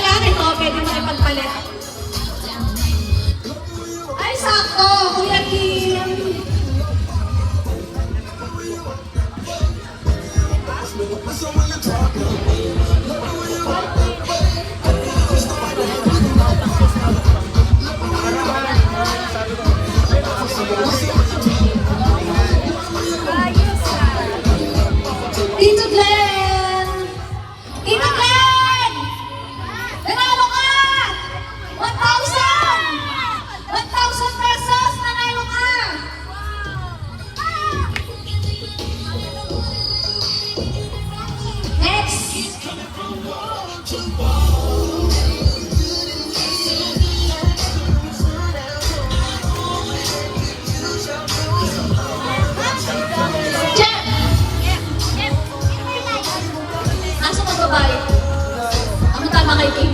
lalaki to, pwede mo ipagpalit. Ay, sakto, Kuya Kim. Tito Glenn! Tito Glenn! Nanalo ka! 1,000! 1,000 pesos! Nanalo ka! Next! Nasa magbabayad. Ang tama kay Kim.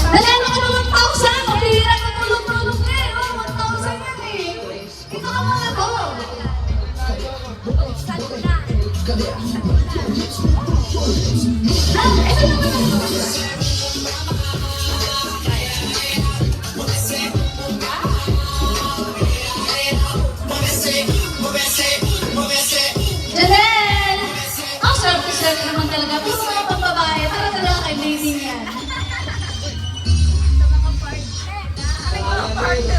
Nanalo ka ng 1,000! Ang bihira ka tulong-tulong eh. 1,000 yan eh. Ito ka mga to. Ito naman. Janelle! Ang sarap-sarap naman talaga. Puro mga pambabae. Tara talaga kay Lady yan. Kate!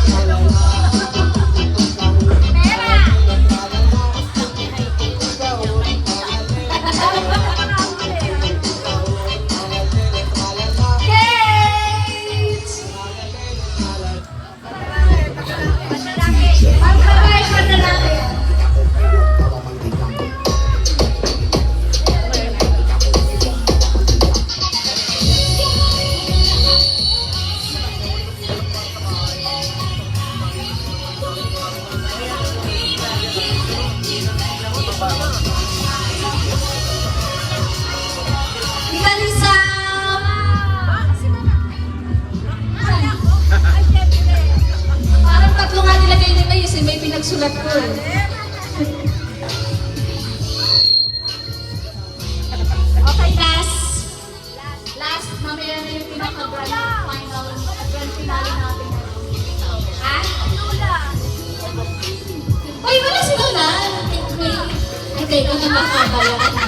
Pambabae pa na natin. Ikalisa! Parang tatlo nga nilagay nila yun, may pinagsulat ko eh. Okay, last, mamaya na yung pinaka-grand final, grand finale natin. Ha? Uy, wala si Lola! Hindi, ikaw na nakakadayaan na.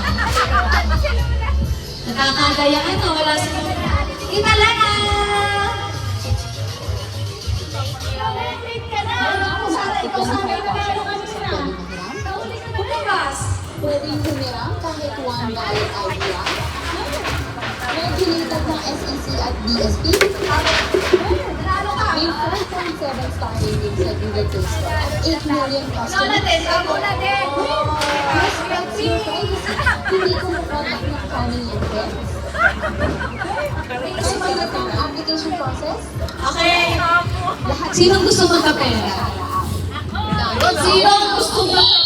Nakakadayaan na, wala si Lola. Kita lang ah! Ikaw sa akin, nagano kami sila. Nauli ka na bukas. Pwedeng humirang kahit $1 idea. Regulated ng SEC at DSP. May 4.7 star rating sa Google Play Store at 8 million Lola customers. din, Lola din. Respect your privacy. Hindi ko makontak ng family and friends. Sumalit ang application process. Okay. Sinong gusto magkapera? Sinong gusto magkapera?